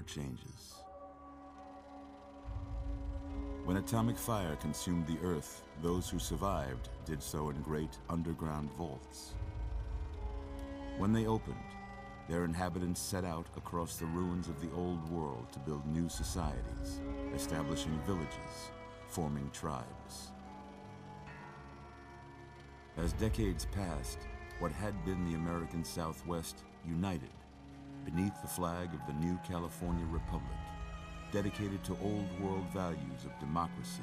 never changes. When atomic fire consumed the Earth, those who survived did so in great underground vaults. When they opened, their inhabitants set out across the ruins of the old world to build new societies, establishing villages, forming tribes. As decades passed, what had been the American Southwest united beneath the flag of the new California Republic, dedicated to old world values of democracy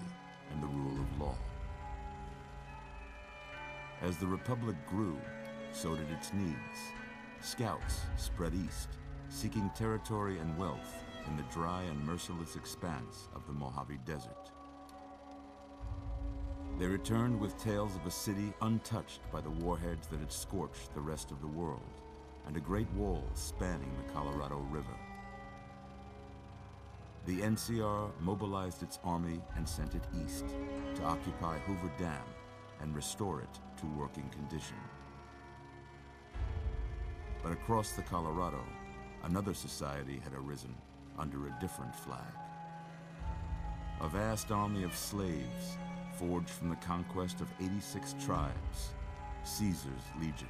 and the rule of law. As the Republic grew, so did its needs. Scouts spread east, seeking territory and wealth in the dry and merciless expanse of the Mojave Desert. They returned with tales of a city untouched by the warheads that had scorched the rest of the world, and a great wall spanning the Colorado River. The NCR mobilized its army and sent it east to occupy Hoover Dam and restore it to working condition. But across the Colorado, another society had arisen under a different flag. A vast army of slaves forged from the conquest of 86 tribes, Caesar's Legion.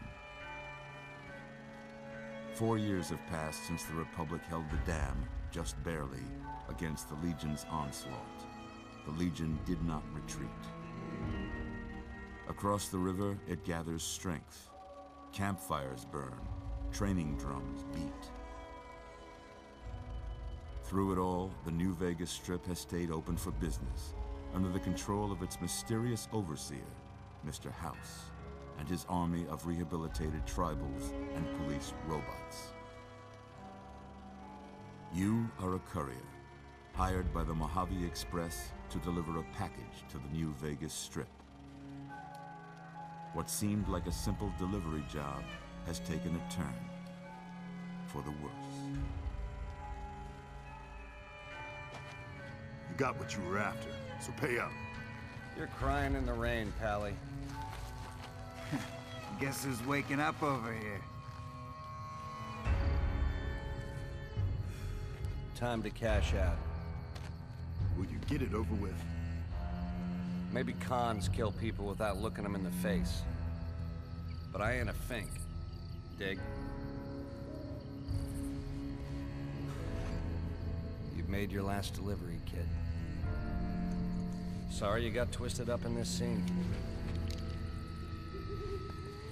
4 years have passed since the Republic held the dam, just barely, against the Legion's onslaught. The Legion did not retreat. Across the river, it gathers strength. Campfires burn, training drums beat. Through it all, the New Vegas Strip has stayed open for business, under the control of its mysterious overseer, Mr. House, and his army of rehabilitated tribals and police robots. You are a courier, hired by the Mojave Express to deliver a package to the New Vegas Strip. What seemed like a simple delivery job has taken a turn for the worse. You got what you were after, so pay up. You're crying in the rain, Pally. Guess who's waking up over here? Time to cash out. Will you get it over with? Maybe cons kill people without looking them in the face. But I ain't a fink. Dig? You've made your last delivery, kid. Sorry you got twisted up in this scene.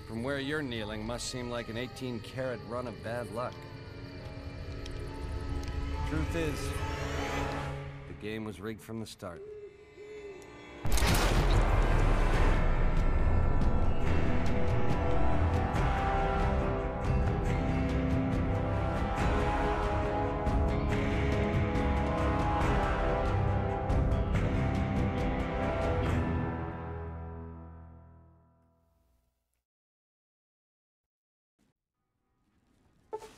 From where you're kneeling must seem like an 18-carat run of bad luck. Truth is, the game was rigged from the start.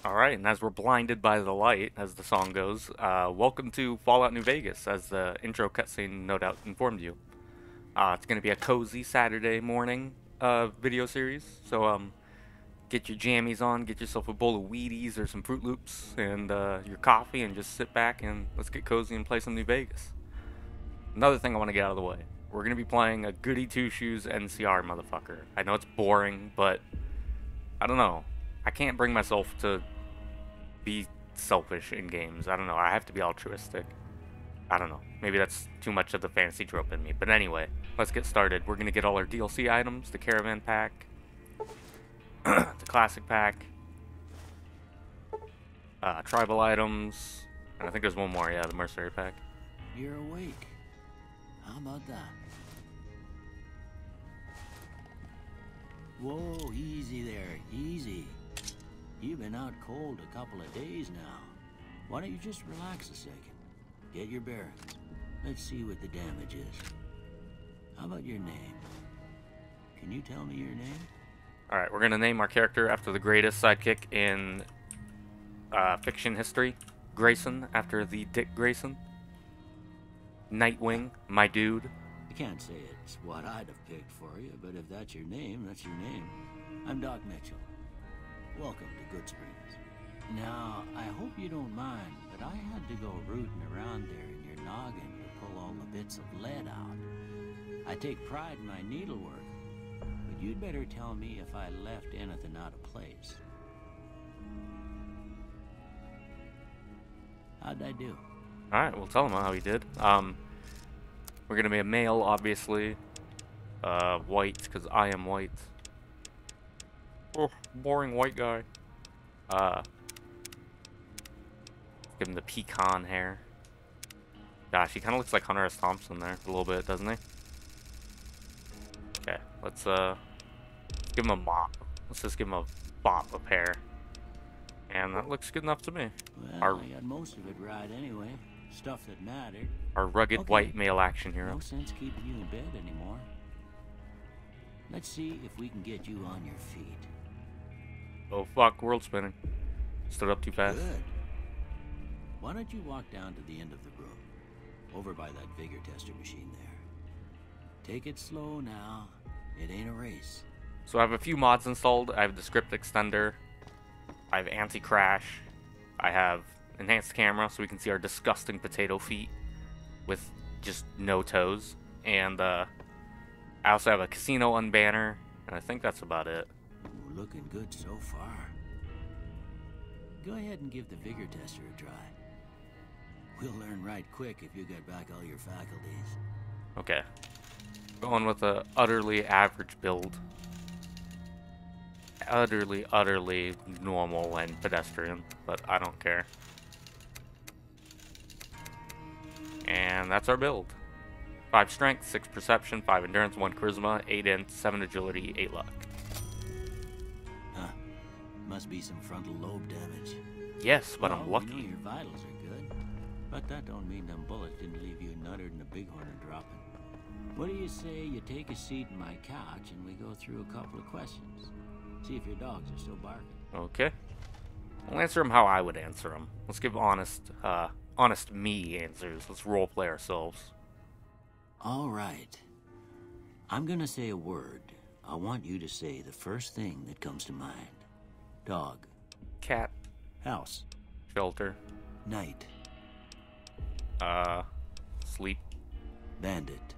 Alright, and as we're blinded by the light, as the song goes, welcome to Fallout New Vegas, as the intro cutscene no doubt informed you. It's going to be a cozy Saturday morning video series, so get your jammies on, get yourself a bowl of Wheaties or some Fruit Loops, and your coffee, and just sit back and let's get cozy and play some New Vegas. Another thing I want to get out of the way, we're going to be playing a goody two-shoes NCR motherfucker. I know it's boring, but I don't know. I can't bring myself to be selfish in games. I don't know. I have to be altruistic. I don't know. Maybe that's too much of the fantasy trope in me. But anyway, let's get started. We're going to get all our DLC items, the Caravan Pack, the Classic Pack, Tribal items, and I think there's one more, yeah, the Mercenary Pack. You're awake. How about that? Whoa, easy there, easy. You've been out cold a couple of days now. Why don't you just relax a second? Get your bearings. Let's see what the damage is. How about your name? Can you tell me your name? Alright, we're going to name our character after the greatest sidekick in fiction history. Grayson, after the Dick Grayson. Nightwing, my dude. I can't say it's what I'd have picked for you, but if that's your name, that's your name. I'm Doc Mitchell. Welcome to Good Springs. Now, I hope you don't mind, but but I had to go rooting around there in your noggin to pull all the bits of lead out. I take pride in my needlework, but you'd better tell me if I left anything out of place. How'd I do? Alright, we'll tell him how he did. We're gonna be a male, obviously. White, because I am white. Oh, boring white guy. Give him the pecan hair. Gosh, he kind of looks like Hunter S. Thompson there, a little bit, doesn't he? Okay, let's give him a mop. Let's just give him a bop of hair. And that looks good enough to me. Well, I got most of it right anyway. Stuff that mattered. Our rugged white male action hero. No sense keeping you in bed anymore. Let's see if we can get you on your feet. Oh fuck, world spinning. Stood up too fast. Good. Why don't you walk down to the end of the room, over by that vigor tester machine there. Take it slow now. It ain't a race. So I have a few mods installed. I have the script extender. I have anti-crash. I have enhanced camera so we can see our disgusting potato feet with just no toes. And I also have a casino unbanner, and I think that's about it. Ooh, looking good so far. Go ahead and give the vigor tester a try. We'll learn right quick if you get back all your faculties. Okay. Going with a utterly average build. Utterly normal and pedestrian, but I don't care. And that's our build. 5 strength, 6 perception, 5 endurance, 1 charisma, 8 int, 7 agility, 8 luck. Huh. Must be some frontal lobe damage. Yes, but well, I'm lucky. We know your vitals are good, but that don't mean them bullets didn't leave you nuttered and a bighorn dropping. What do you say you take a seat in my couch and we go through a couple of questions? See if your dogs are still barking. Okay. I'll answer them how I would answer them. Let's give honest me answers. Let's roleplay ourselves. All right. I'm gonna say a word. I want you to say the first thing that comes to mind. Dog. Cat. House. Shelter. Night. Sleep. Bandit.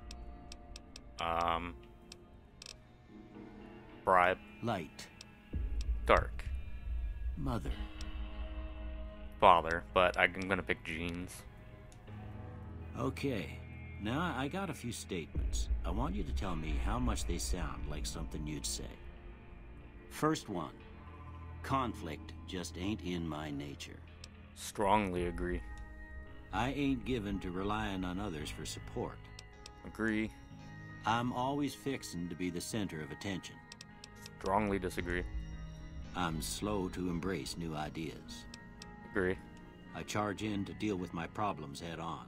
Bribe. Light. Dark. Mother. Father, but I'm gonna pick jeans. Okay. Now I got a few statements. I want you to tell me how much they sound like something you'd say. First one. Conflict just ain't in my nature. Strongly agree. I ain't given to relying on others for support. Agree. I'm always fixin' to be the center of attention. Strongly disagree. I'm slow to embrace new ideas. Agree. I charge in to deal with my problems head on.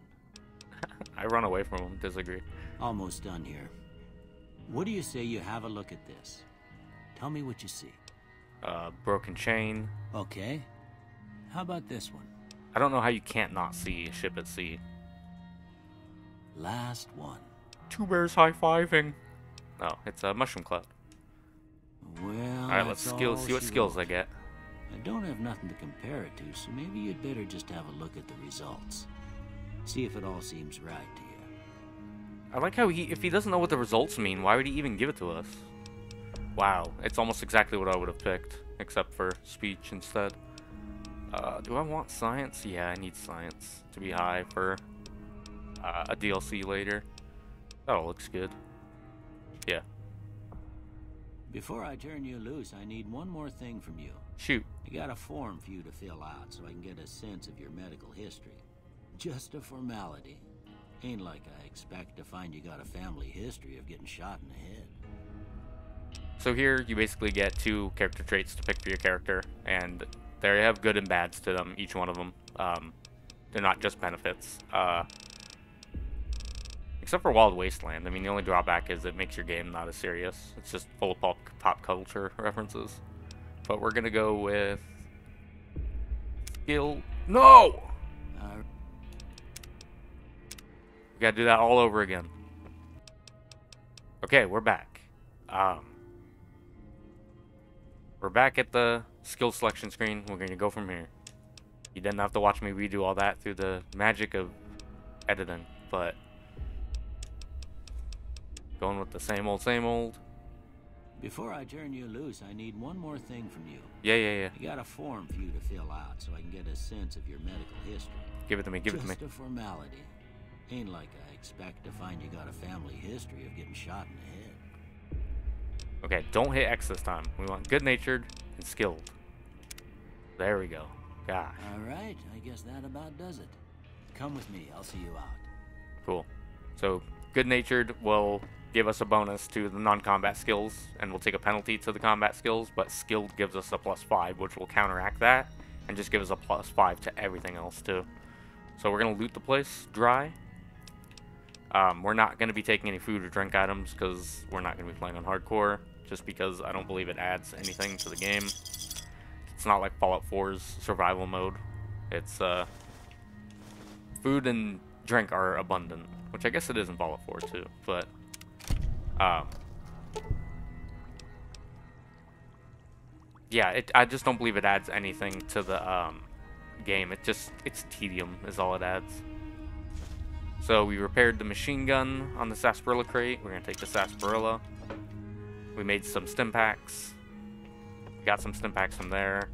I run away from them. Disagree. Almost done here. What do you say you have a look at this? Tell me what you see. Broken chain. Okay. How about this one? I don't know how you can't not see a ship at sea. Last one. 2 bears high-fiving. Oh, it's a mushroom cloud. Well, Alright, let's see what skills I get. I don't have nothing to compare it to, so maybe you'd better just have a look at the results. See if it all seems right to you. I like how if he doesn't know what the results mean, why would he even give it to us? Wow, it's almost exactly what I would have picked, except for speech instead. Do I want science? Yeah, I need science to be high for a DLC later. That all looks good. Yeah. Before I turn you loose, I need one more thing from you. Shoot. I got a form for you to fill out so I can get a sense of your medical history. Just a formality. Ain't like I expect to find you got a family history of getting shot in the head. So here, you basically get 2 character traits to pick for your character, and they have good and bads to them, each one of them. They're not just benefits. Except for Wild Wasteland. I mean, the only drawback is it makes your game not as serious. It's just full of pop culture references. But we're gonna go with... skill... No! We gotta do that all over again. Okay, we're back. We're back at the skill selection screen. We're gonna go from here. You didn't have to watch me redo all that through the magic of editing, but going with the same old, same old. Before I turn you loose, I need one more thing from you. Yeah. I got a form for you to fill out so I can get a sense of your medical history. Give it to me, give it to me. Just a formality. Ain't like I expect to find you got a family history of getting shot in the head. Okay, don't hit X this time. We want good-natured and skilled. There we go. Gosh. Alright, I guess that about does it. Come with me, I'll see you out. Cool. So, good-natured will give us a bonus to the non-combat skills, and we'll take a penalty to the combat skills, but skilled gives us a +5, which will counteract that, and just give us a +5 to everything else, too. So we're going to loot the place dry. We're not going to be taking any food or drink items, because we're not going to be playing on hardcore, just because I don't believe it adds anything to the game. It's not like Fallout 4's survival mode. It's, food and drink are abundant, which I guess it is in Fallout 4 too, but, yeah, I just don't believe it adds anything to the, game. It's tedium is all it adds. So we repaired the machine gun on the sarsaparilla crate. We're gonna take the sarsaparilla. We made some stim packs. Got some stim packs from there.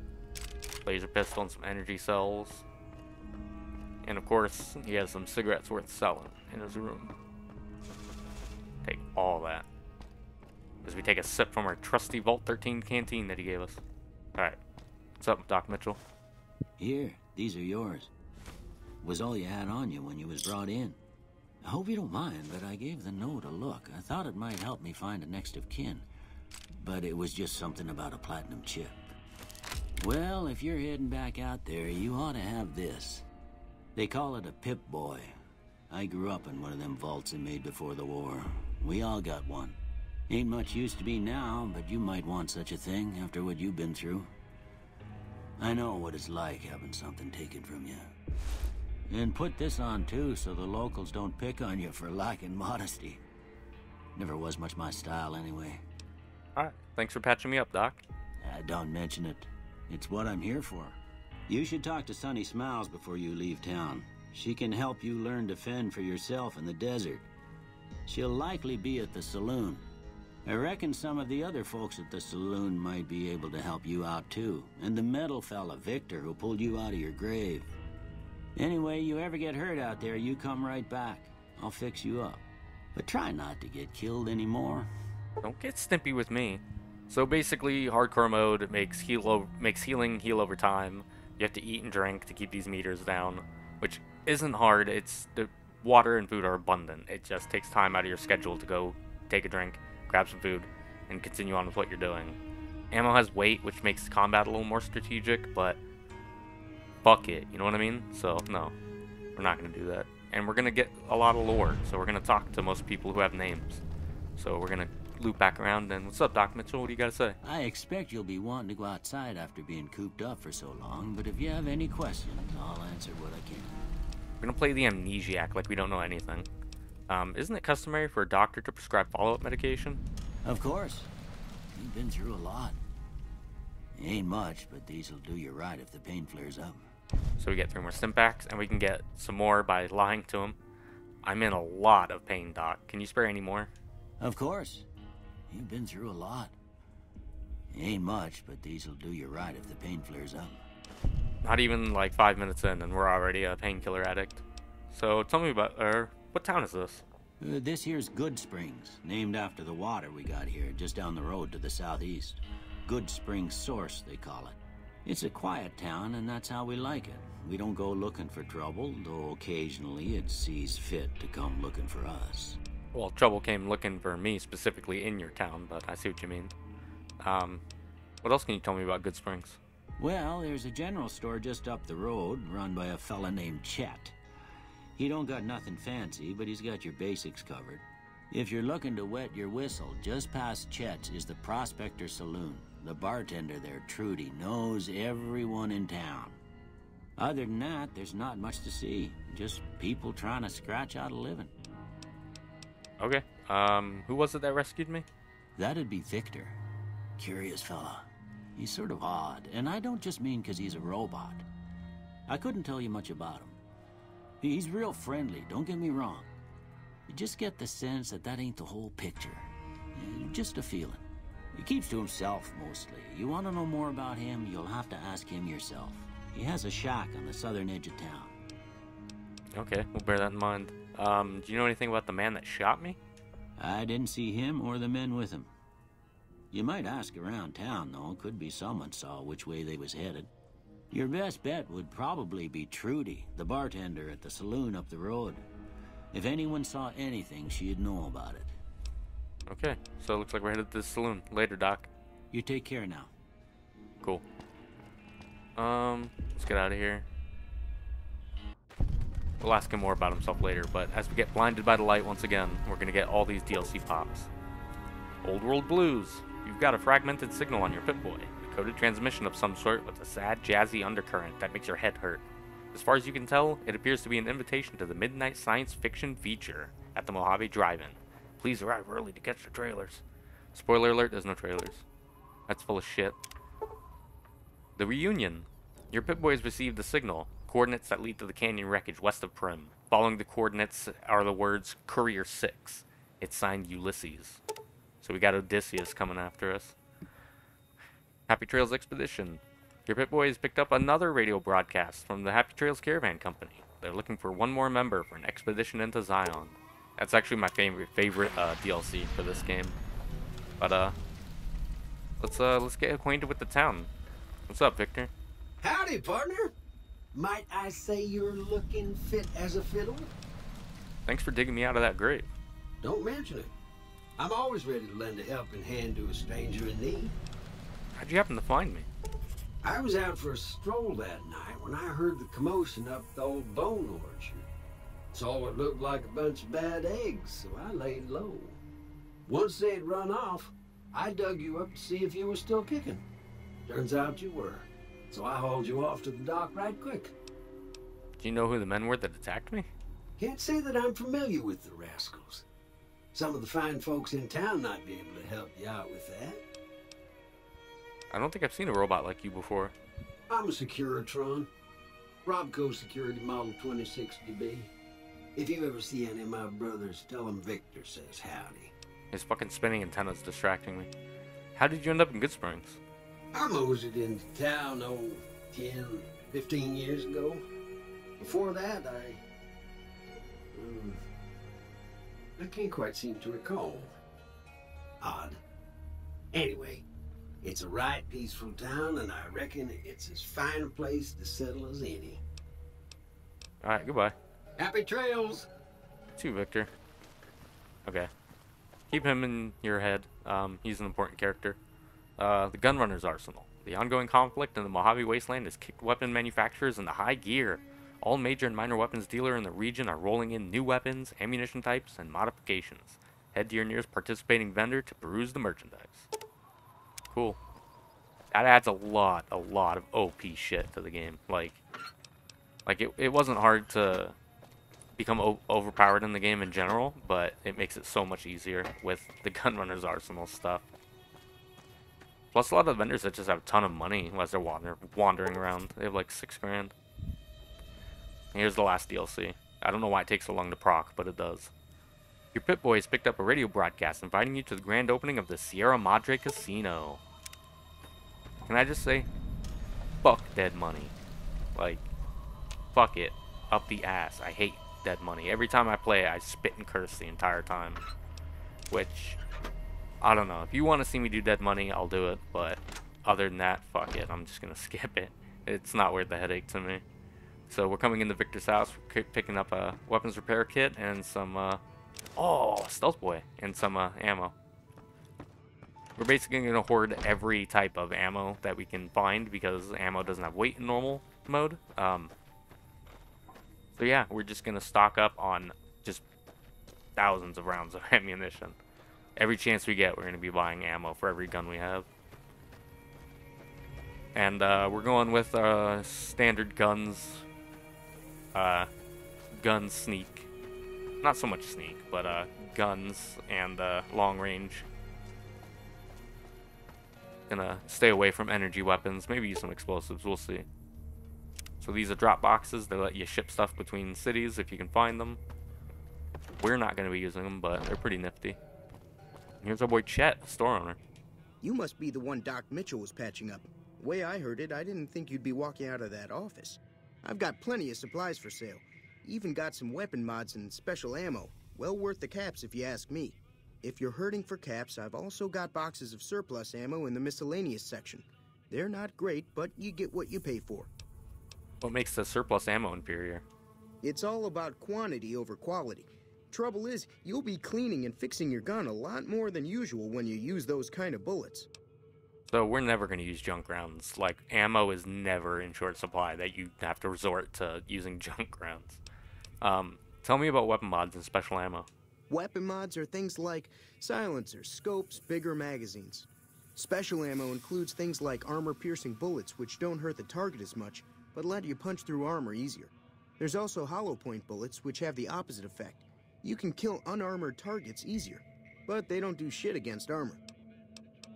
Laser pistol and some energy cells. And of course, he has some cigarettes worth selling in his room. Take all that. As we take a sip from our trusty Vault 13 canteen that he gave us. Alright. What's up, Doc Mitchell? Here, these are yours. Was all you had on you when you was brought in. I hope you don't mind, but I gave the note a look. I thought it might help me find a next of kin. But it was just something about a platinum chip. Well, if you're heading back out there, you ought to have this. They call it a Pip-Boy. I grew up in one of them vaults they made before the war. We all got one. Ain't much use to me now, but you might want such a thing after what you've been through. I know what it's like having something taken from you. And put this on too, so the locals don't pick on you for lacking modesty. Never was much my style anyway. Alright, thanks for patching me up, Doc. Don't mention it. It's what I'm here for. You should talk to Sunny Smiles before you leave town. She can help you learn to fend for yourself in the desert. She'll likely be at the saloon. I reckon some of the other folks at the saloon might be able to help you out too. And the metal fella, Victor, who pulled you out of your grave. Anyway, you ever get hurt out there, you come right back. I'll fix you up. But try not to get killed anymore. Don't get stimpy with me. So basically, hardcore mode makes healing heal over time. You have to eat and drink to keep these meters down, which isn't hard. It's the water and food are abundant. It just takes time out of your schedule to go take a drink, grab some food, and continue on with what you're doing. Ammo has weight, which makes combat a little more strategic, but fuck it, you know what I mean? So, no, we're not going to do that. And we're going to get a lot of lore, so we're going to talk to most people who have names. So we're going to loop back around, and what's up, Doc Mitchell? What do you got to say? I expect you'll be wanting to go outside after being cooped up for so long, but if you have any questions, I'll answer what I can. We're going to play the amnesiac like we don't know anything. Isn't it customary for a doctor to prescribe follow-up medication? Of course. You've been through a lot. Ain't much, but these'll do you right if the pain flares up. So we get 3 more stim packs, and we can get some more by lying to him. I'm in a lot of pain, Doc. Can you spare any more? Of course. You've been through a lot. Ain't much, but these'll do you right if the pain flares up. Not even like 5 minutes in, and we're already a painkiller addict. So tell me about, what town is this? This here's Good Springs, named after the water we got here, just down the road to the southeast. Good Springs Source, they call it. It's a quiet town, and that's how we like it. We don't go looking for trouble, though occasionally it sees fit to come looking for us. Well, trouble came looking for me specifically in your town, but I see what you mean. What else can you tell me about Good Springs? Well, there's a general store just up the road, run by a fella named Chet. He don't got nothing fancy, but he's got your basics covered. If you're looking to wet your whistle, just past Chet's is the Prospector Saloon. The bartender there, Trudy, knows everyone in town. Other than that, there's not much to see. Just people trying to scratch out a living. Okay. Who was it that rescued me? That'd be Victor. Curious fella. He's sort of odd, and I don't just mean 'cause he's a robot. I couldn't tell you much about him. He's real friendly, don't get me wrong. You just get the sense that that ain't the whole picture. Just a feeling. He keeps to himself, mostly. You want to know more about him, you'll have to ask him yourself. He has a shack on the southern edge of town. Okay, we'll bear that in mind. Do you know anything about the man that shot me? I didn't see him or the men with him. You might ask around town, though. Could be someone saw which way they was headed. Your best bet would probably be Trudy, the bartender at the saloon up the road. If anyone saw anything, she'd know about it. Okay, so it looks like we're headed to the saloon. Later, Doc. You take care now. Cool. Let's get out of here. We'll ask him more about himself later, but as we get blinded by the light once again, we're gonna get all these DLC pops. Old World Blues. You've got a fragmented signal on your Pip-Boy. A coded transmission of some sort with a sad, jazzy undercurrent that makes your head hurt. As far as you can tell, it appears to be an invitation to the Midnight Science Fiction feature at the Mojave Drive-In. Please arrive early to catch the trailers. Spoiler alert, there's no trailers. That's full of shit. The Reunion. Your Pip-Boy has received the signal. Coordinates that lead to the canyon wreckage west of Prim. Following the coordinates are the words Courier 6. It's signed Ulysses. So we got Odysseus coming after us. Happy Trails Expedition. Your Pip-Boy has picked up another radio broadcast from the Happy Trails Caravan Company. They're looking for one more member for an expedition into Zion. That's actually my favorite DLC for this game. But let's get acquainted with the town. What's up, Victor? Howdy, partner. Might I say you're looking fit as a fiddle? Thanks for digging me out of that grave. Don't mention it. I'm always ready to lend a helping hand to a stranger in need. How'd you happen to find me? I was out for a stroll that night when I heard the commotion up the old bone orchard. Saw what looked like a bunch of bad eggs, so I laid low. Once they'd run off, I dug you up to see if you were still kicking. Turns out you were, so I hauled you off to the dock right quick. Do you know who the men were that attacked me? Can't say that I'm familiar with the rascals. Some of the fine folks in town might be able to help you out with that. I don't think I've seen a robot like you before. I'm a Securitron. Robco Security Model 2060B. If you ever see any of my brothers, tell them Victor says howdy. His fucking spinning antenna's distracting me. How did you end up in Good Springs? I moseyed into town, 10, 15 years ago. Before that, I can't quite seem to recall. Odd. Anyway, it's a right peaceful town, and I reckon it's as fine a place to settle as any. Alright, goodbye. Happy trails! To Victor. Okay. Keep him in your head. He's an important character. The Gunrunner's Arsenal. The ongoing conflict in the Mojave Wasteland has kicked weapon manufacturers into high gear. All major and minor weapons dealers in the region are rolling in new weapons, ammunition types, and modifications. Head to your nearest participating vendor to peruse the merchandise. Cool. That adds a lot of OP shit to the game. Like it wasn't hard to become overpowered in the game in general, but it makes it so much easier with the Gunrunner's Arsenal stuff. Plus, a lot of vendors that just have a ton of money as they're wandering around. They have like $6 grand. Here's the last DLC. I don't know why it takes so long to proc, but it does. Your Pip-Boy has picked up a radio broadcast inviting you to the grand opening of the Sierra Madre Casino. Can I just say, fuck dead money. Like, fuck it. Up the ass. I hate dead money. Every time I play it, I spit and curse the entire time. Which, I don't know. If you want to see me do dead money, I'll do it. But other than that, fuck it. I'm just going to skip it. It's not worth the headache to me. So we're coming into Victor's house. We're picking up a weapons repair kit and some, Stealth Boy. And some ammo. We're basically going to hoard every type of ammo that we can find because ammo doesn't have weight in normal mode. So yeah, we're just going to stock up on just thousands of rounds of ammunition. Every chance we get, we're going to be buying ammo for every gun we have. And we're going with standard guns. Gun sneak. Not so much sneak, but guns and long range. Gonna stay away from energy weapons. Maybe use some explosives. We'll see. So these are drop boxes. They let you ship stuff between cities if you can find them. We're not going to be using them, but they're pretty nifty. Here's our boy Chet, the store owner. You must be the one Doc Mitchell was patching up. The way I heard it, I didn't think you'd be walking out of that office. I've got plenty of supplies for sale. Even got some weapon mods and special ammo. Well worth the caps if you ask me. If you're hurting for caps, I've also got boxes of surplus ammo in the miscellaneous section. They're not great, but you get what you pay for. What makes the surplus ammo inferior? It's all about quantity over quality. Trouble is, you'll be cleaning and fixing your gun a lot more than usual when you use those kind of bullets. So we're never going to use junk rounds. Like, ammo is never in short supply that you have to resort to using junk rounds. Tell me about weapon mods and special ammo. Weapon mods are things like silencers, scopes, bigger magazines. Special ammo includes things like armor-piercing bullets, which don't hurt the target as much, but let you punch through armor easier. There's also hollow point bullets, which have the opposite effect. You can kill unarmored targets easier, but they don't do shit against armor.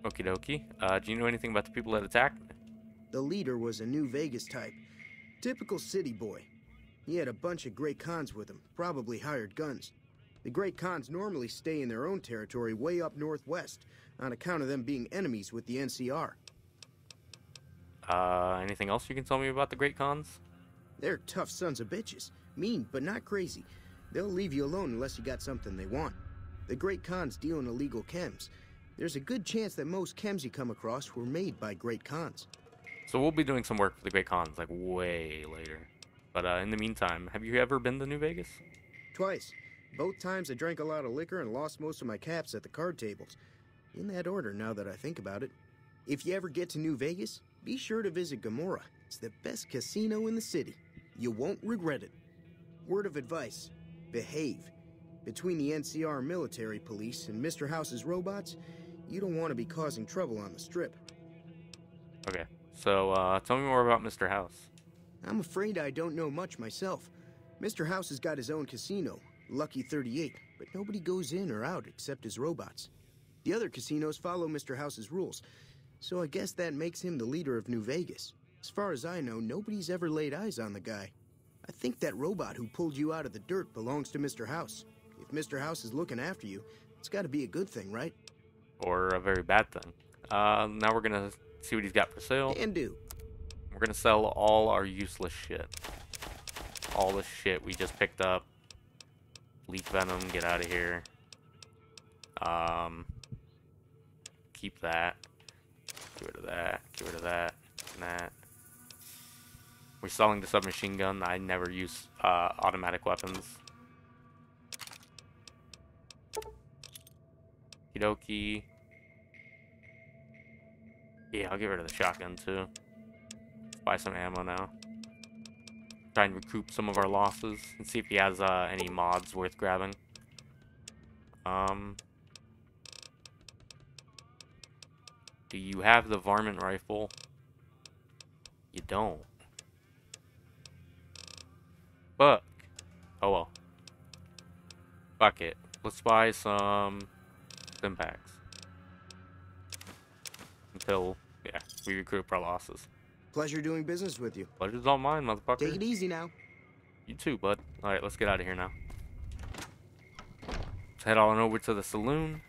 Okie dokie. Do you know anything about the people that attacked me? The leader was a New Vegas type. Typical city boy. He had a bunch of Great Khans with him, probably hired guns. The Great Khans normally stay in their own territory way up northwest, on account of them being enemies with the NCR. Anything else you can tell me about the Great Khans? They're tough sons of bitches. Mean, but not crazy. They'll leave you alone unless you got something they want. The Great Khans deal in illegal chems. There's a good chance that most chems you come across were made by Great Khans. So we'll be doing some work for the Great Khans, like, way later. But, in the meantime, have you ever been to New Vegas? Twice. Both times I drank a lot of liquor and lost most of my caps at the card tables. In that order, now that I think about it. If you ever get to New Vegas, be sure to visit Gomorrah. It's the best casino in the city. You won't regret it. Word of advice. Behave. Between the NCR military police and Mr. House's robots, you don't want to be causing trouble on the strip. Okay, so, tell me more about Mr. House. I'm afraid I don't know much myself. Mr. House has got his own casino, Lucky 38, but nobody goes in or out except his robots. The other casinos follow Mr. House's rules, so I guess that makes him the leader of New Vegas. As far as I know, nobody's ever laid eyes on the guy. I think that robot who pulled you out of the dirt belongs to Mr. House. If Mr. House is looking after you, it's got to be a good thing, right? Or a very bad thing. Now we're gonna see what he's got for sale. Can do. We're gonna sell all our useless shit. All the shit we just picked up. Leaf venom, get out of here. Keep that. Get rid of that. Get rid of that. And that. We're selling the submachine gun. I never use automatic weapons. Okie. Yeah, I'll get rid of the shotgun too. Buy some ammo now. Try and recoup some of our losses and see if he has any mods worth grabbing. Do you have the varmint rifle? You don't. Fuck. Oh well. Fuck it. Let's buy some stim packs. Until, yeah, we recoup our losses. Pleasure doing business with you. Pleasure's all mine, motherfucker. Take it easy now. You too, bud. Alright, let's get out of here now. Let's head on over to the saloon.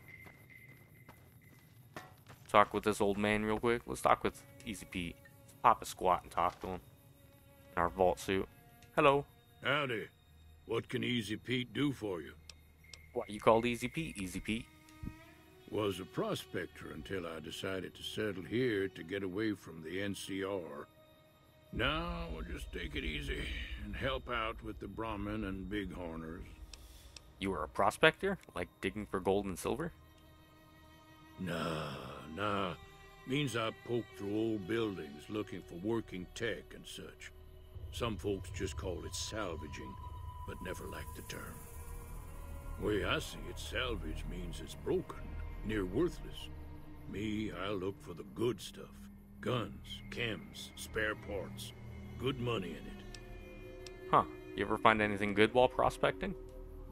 Talk with this old man real quick. Let's talk with Easy Pete. Let's pop a squat and talk to him. In our vault suit. Hello. Howdy. What can Easy Pete do for you? Why you called Easy Pete, Easy Pete? Was a prospector until I decided to settle here to get away from the NCR. Now we'll just take it easy and help out with the Brahmin and Bighorners. You were a prospector? Like digging for gold and silver? Nah. Means I poke through old buildings looking for working tech and such. Some folks just call it salvaging, but never liked the term. Way I see it, salvage means it's broken, near worthless. Me, I look for the good stuff. Guns, chems, spare parts. Good money in it. Huh. You ever find anything good while prospecting?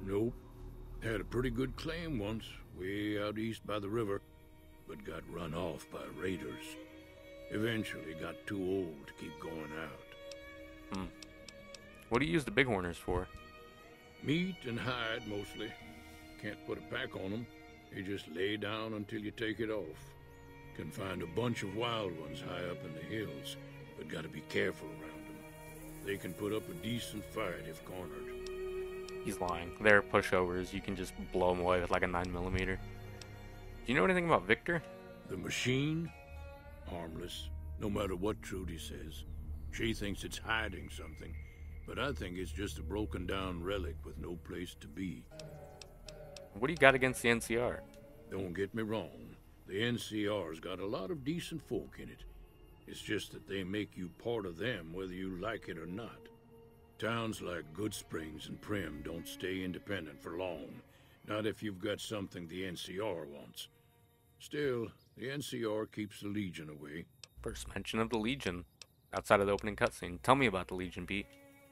Nope. Had a pretty good claim once, way out east by the river, but got run off by raiders. Eventually got too old to keep going out. What do you use the bighorners for? Meat and hide, mostly. Can't put a pack on them. You just lay down until you take it off. Can find a bunch of wild ones high up in the hills, but gotta be careful around them. They can put up a decent fight if cornered. He's lying. They're pushovers. You can just blow them away with like a 9mm. Do you know anything about Victor? The machine? Harmless, no matter what Trudy says. She thinks it's hiding something, but I think it's just a broken down relic with no place to be. What do you got against the NCR? Don't get me wrong. The NCR's got a lot of decent folk in it. It's just that they make you part of them whether you like it or not. Towns like Good Springs and Prim don't stay independent for long. Not if you've got something the NCR wants. Still, the NCR keeps the Legion away. First mention of the Legion. Outside of the opening cutscene. Tell me about the Legion, Pete.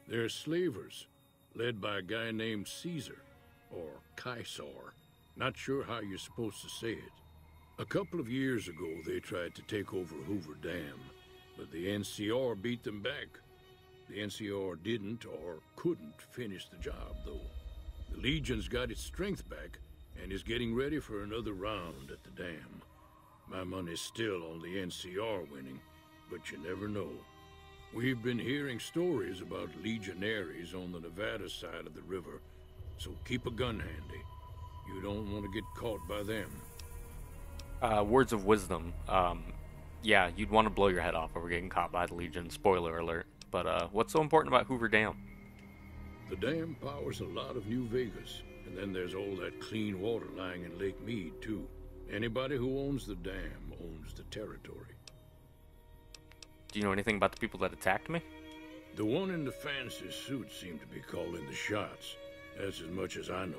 They're slavers, led by a guy named Caesar, or Caesar. Not sure how you're supposed to say it. A couple of years ago, they tried to take over Hoover Dam, but the NCR beat them back. The NCR didn't or couldn't finish the job, though. The Legion's got its strength back and is getting ready for another round at the dam. My money's still on the NCR winning, but you never know. We've been hearing stories about legionaries on the Nevada side of the river, so keep a gun handy. You don't want to get caught by them. Words of wisdom. Yeah, you'd want to blow your head off over getting caught by the Legion. Spoiler alert. But what's so important about Hoover Dam? The dam powers a lot of New Vegas, and then there's all that clean water lying in Lake Mead, too. Anybody who owns the dam owns the territory. Do you know anything about the people that attacked me? The one in the fancy suit seemed to be calling the shots. That's as much as I know.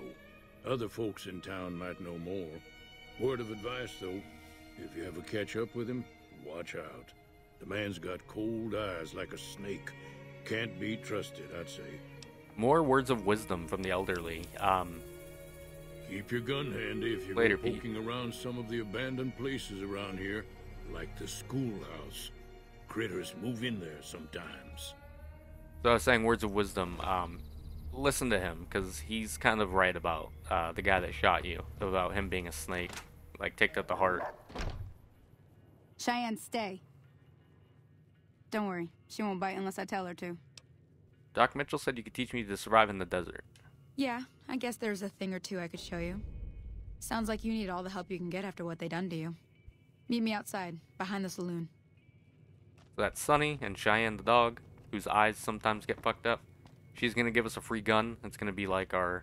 Other folks in town might know more. Word of advice, though, if you ever catch up with him, watch out. The man's got cold eyes like a snake. Can't be trusted, I'd say. More words of wisdom from the elderly. Keep your gun handy if you're Later, poking around some of the abandoned places around here, like the schoolhouse. Critters move in there sometimes. So I was saying words of wisdom. Listen to him, because he's kind of right about the guy that shot you, about him being a snake. Like, take that to heart. Cheyenne, stay. Don't worry, she won't bite unless I tell her to. Doc Mitchell said you could teach me to survive in the desert. Yeah, I guess there's a thing or two I could show you. Sounds like you need all the help you can get after what they done to you. Meet me outside, behind the saloon. So that's Sunny and Cheyenne the dog, whose eyes sometimes get fucked up. She's gonna give us a free gun. It's gonna be like our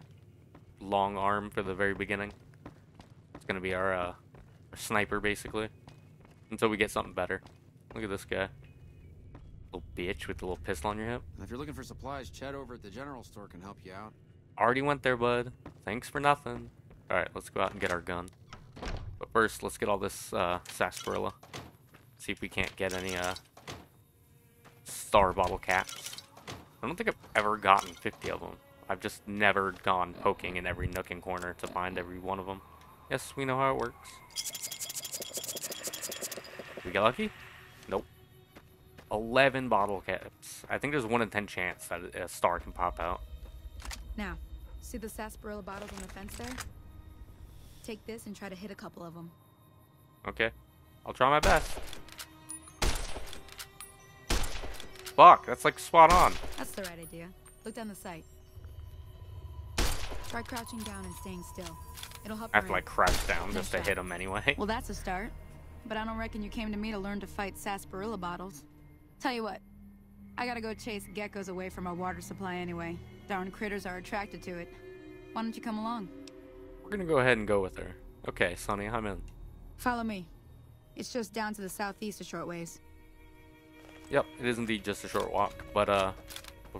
long arm for the very beginning. It's gonna be our sniper, basically. Until we get something better. Look at this guy. Little bitch with the little pistol on your hip. If you're looking for supplies, Chad over at the general store can help you out. Already went there, bud. Thanks for nothing. Alright, let's go out and get our gun. But first, let's get all this sarsaparilla. See if we can't get any star bottle caps. I don't think I've ever gotten 50 of them. I've just never gone poking in every nook and corner to find every one of them. Yes, we know how it works. Did we get lucky? Nope. 11 bottle caps. I think there's 1 in 10 chance that a star can pop out. Now, see the sarsaparilla bottles on the fence there? Take this and try to hit a couple of them. Okay. I'll try my best. Fuck, that's like spot on. That's the right idea. Look down the sight. Try crouching down and staying still. It'll help. I have to like crouch down just to hit him anyway. Well, that's a start. But I don't reckon you came to me to learn to fight sarsaparilla bottles. Tell you what, I gotta go chase geckos away from our water supply anyway. Darn critters are attracted to it. Why don't you come along? We're gonna go ahead and go with her. Okay, Sonny, I'm in. Follow me. It's just down to the southeast a short ways. Yep, it is indeed just a short walk. But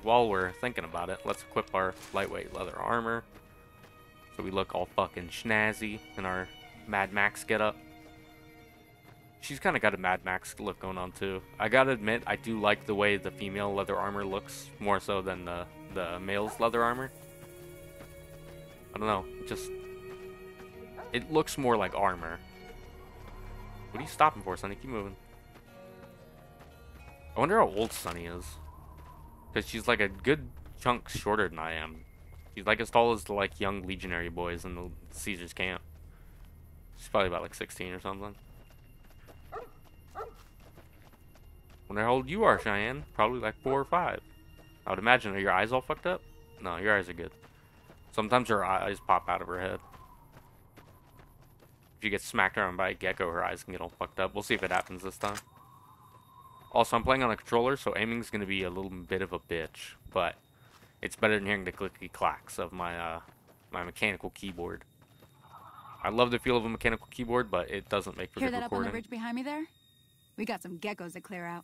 while we're thinking about it, let's equip our lightweight leather armor. So we look all fucking snazzy in our Mad Max getup. She's kind of got a Mad Max look going on too. I gotta admit, I do like the way the female leather armor looks more so than the male's leather armor. I don't know, it looks more like armor. What are you stopping for, Sonny? Keep moving. I wonder how old Sonny is. Because she's like a good chunk shorter than I am. She's like as tall as the like young legionary boys in the Caesar's camp. She's probably about like 16 or something. Wonder how old you are, Cheyenne. Probably like 4 or 5. I would imagine. Are your eyes all fucked up? No, your eyes are good. Sometimes her eyes pop out of her head. If you get smacked around by a gecko, her eyes can get all fucked up. We'll see if it happens this time. Also, I'm playing on a controller, so aiming's going to be a little bit of a bitch. But it's better than hearing the clicky clacks of my my mechanical keyboard. I love the feel of a mechanical keyboard, but it doesn't make for good Hear that recording. up on the ridge behind me there? We got some geckos to clear out.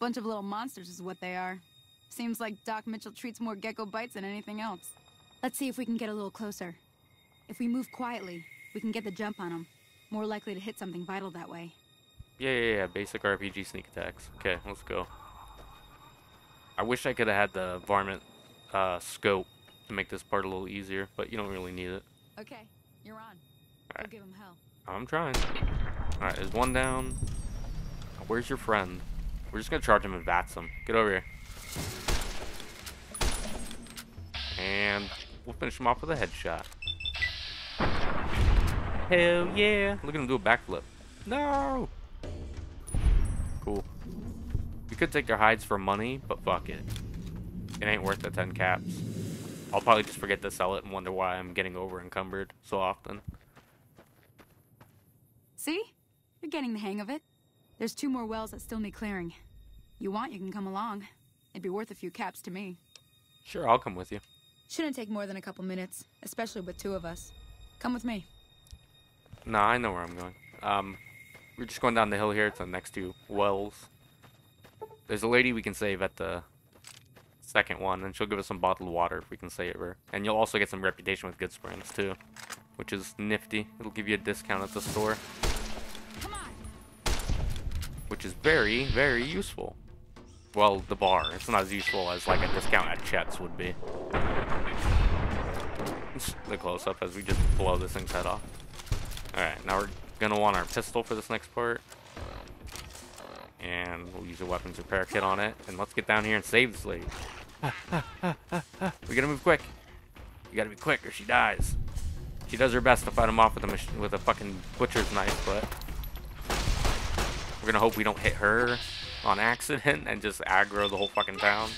Bunch of little monsters is what they are. Seems like Doc Mitchell treats more gecko bites than anything else. Let's see if we can get a little closer. If we move quietly, we can get the jump on them. More likely to hit something vital that way. Yeah. Basic RPG sneak attacks. Okay, let's go. I wish I could have had the varmint scope to make this part a little easier, but you don't really need it. Okay, you're on. All right. Go give him hell. I'm trying. Alright, there's one down. Where's your friend? We're just gonna charge him and vats him. Get over here. And we'll finish him off with a headshot. Hell yeah! Look at him do a backflip. No! Cool. We could take their hides for money, but fuck it. It ain't worth the 10 caps. I'll probably just forget to sell it and wonder why I'm getting over encumbered so often. See? You're getting the hang of it. There's 2 more wells that still need clearing. You want, you can come along. It'd be worth a few caps to me. Sure, I'll come with you. Shouldn't take more than a couple minutes, especially with 2 of us. Come with me. Nah, I know where I'm going. We're just going down the hill here to the next 2 wells. There's a lady we can save at the second one, and she'll give us some bottled water if we can save her. And you'll also get some reputation with good springs too, which is nifty. It'll give you a discount at the store. Come on. Which is very, very useful. Well, the bar. It's not as useful as like a discount at Chet's would be. Just the close-up as we just blow this thing's head off. Alright, now we're gonna want our pistol for this next part. And we'll use a weapons repair kit on it. And let's get down here and save this lady. We gotta move quick. You gotta be quick or she dies. She does her best to fight him off with a fucking butcher's knife, but we're gonna hope we don't hit her on accident and just aggro the whole fucking town.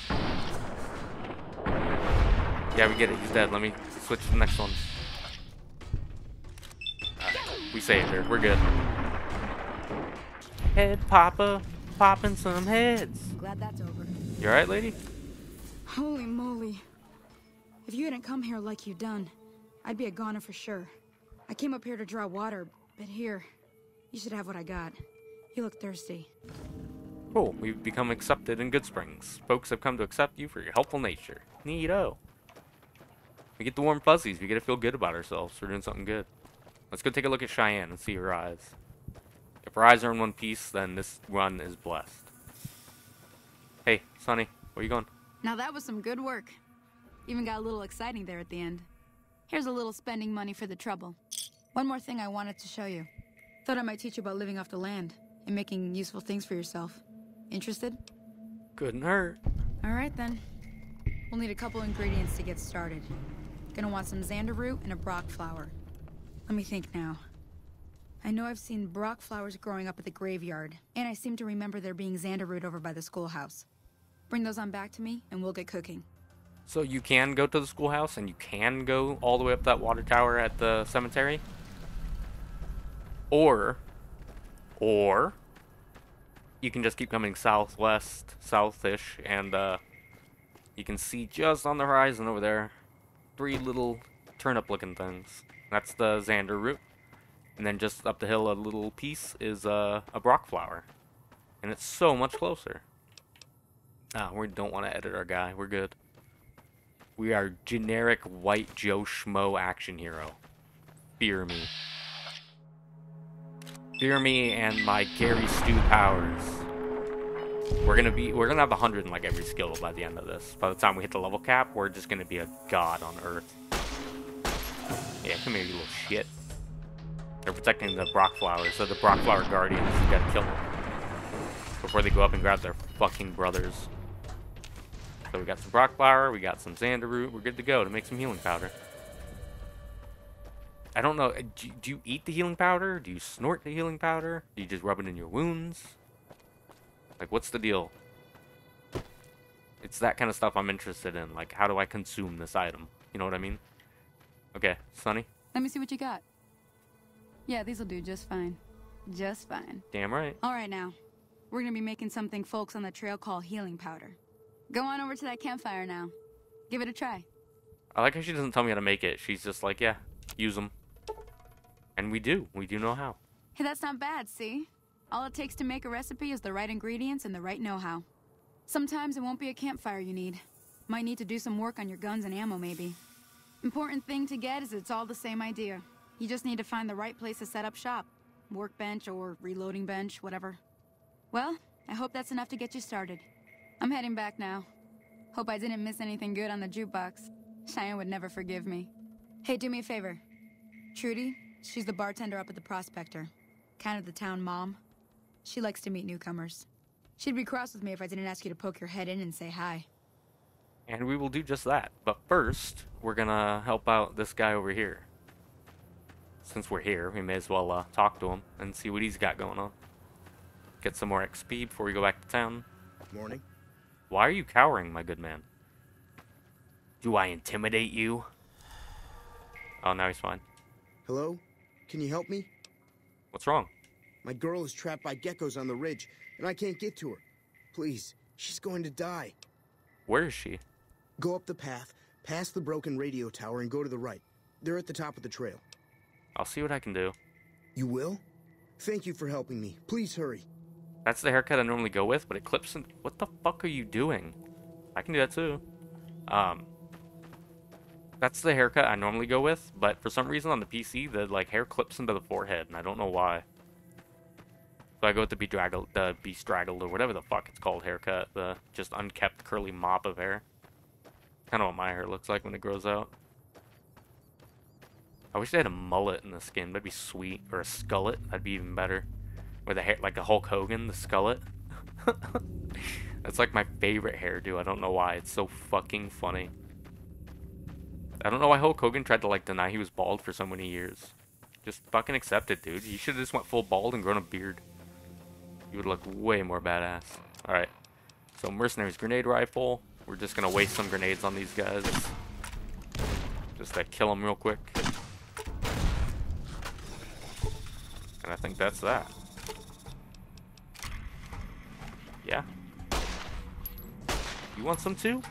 Yeah, we get it. He's dead. Let me switch to the next one. We saved her. We're good. Head popper, popping some heads. Glad that's over. You alright, lady? Holy moly. If you hadn't come here like you done, I'd be a goner for sure. I came up here to draw water, but here, you should have what I got. You look thirsty. Cool. We've become accepted in Good Springs. Folks have come to accept you for your helpful nature. Neato. We get the warm fuzzies. We get to feel good about ourselves. We're doing something good. Let's go take a look at Cheyenne and see her eyes. If her eyes are in one piece, then this run is blessed. Hey, Sonny, where you going? Now that was some good work. Even got a little exciting there at the end. Here's a little spending money for the trouble. One more thing I wanted to show you. Thought I might teach you about living off the land and making useful things for yourself. Interested? Couldn't hurt. Alright then. We'll need a couple ingredients to get started. Gonna want some xander root and a brock flower. Let me think now. I know I've seen brock flowers growing up at the graveyard, and I seem to remember there being xander root over by the schoolhouse. Bring those on back to me, and we'll get cooking. So you can go to the schoolhouse, and you can go all the way up that water tower at the cemetery? Or you can just keep coming southwest, southish, and you can see just on the horizon over there 3 little turnip-looking things. That's the xander root. And then just up the hill a little piece is a brock flower. And it's so much closer. Ah, we don't want to edit our guy. We're good. We are generic white Joe Schmoe action hero. Fear me. Fear me and my Gary Stu powers. We're gonna have 100 in like every skill by the end of this. By the time we hit the level cap, we're just gonna be a god on Earth. Yeah, come here, you little shit. They're protecting the brock flowers, so the brock flower guardians, you gotta kill them before they go up and grab their fucking brothers. So we got some rock flour, we got some xander root, we're good to go to make some healing powder. I don't know, do you eat the healing powder? Do you snort the healing powder? Do you just rub it in your wounds? Like, what's the deal? It's that kind of stuff I'm interested in. Like, how do I consume this item? You know what I mean? Okay, Sonny? Let me see what you got. Yeah, these'll do just fine. Just fine. Damn right. All right, now. We're gonna be making something folks on the trail call healing powder. Go on over to that campfire now. Give it a try. I like how she doesn't tell me how to make it. She's just like, yeah, use them. And we do. We do know how. Hey, that's not bad, see? All it takes to make a recipe is the right ingredients and the right know-how. Sometimes it won't be a campfire you need. Might need to do some work on your guns and ammo, maybe. Important thing to get is it's all the same idea. You just need to find the right place to set up shop. Workbench or reloading bench, whatever. Well, I hope that's enough to get you started. I'm heading back now. Hope I didn't miss anything good on the jukebox. Cheyenne would never forgive me. Hey, do me a favor. Trudy, she's the bartender up at the Prospector. Kind of the town mom. She likes to meet newcomers. She'd be cross with me if I didn't ask you to poke your head in and say hi. And we will do just that. But first, we're gonna help out this guy over here. Since we're here, we may as well talk to him and see what he's got going on. Get some more XP before we go back to town. Morning. Why are you cowering, my good man? Do I intimidate you? Oh, now he's fine. Hello? Can you help me? What's wrong? My girl is trapped by geckos on the ridge, and I can't get to her. Please, she's going to die. Where is she? Go up the path, past the broken radio tower, and go to the right. They're at the top of the trail. I'll see what I can do. You will? Thank you for helping me. Please hurry. That's the haircut I normally go with, but it clips in... What the fuck are you doing? I can do that too. That's the haircut I normally go with, but for some reason on the PC, the hair clips into the forehead, and I don't know why. So I go with the bestraggled, or whatever the fuck it's called haircut, the just unkept curly mop of hair. Kind of what my hair looks like when it grows out. I wish they had a mullet in the skin. That'd be sweet. Or a skullet. That'd be even better. With a hair like a Hulk Hogan, the skullet. That's like my favorite hairdo. I don't know why. It's so fucking funny. I don't know why Hulk Hogan tried to deny he was bald for so many years. Just fucking accept it, dude. You should have just went full bald and grown a beard. You would look way more badass. Alright. So Mercenary's grenade rifle. We're just gonna waste some grenades on these guys. Just to kill them real quick. And I think that's that. Yeah. You want some too?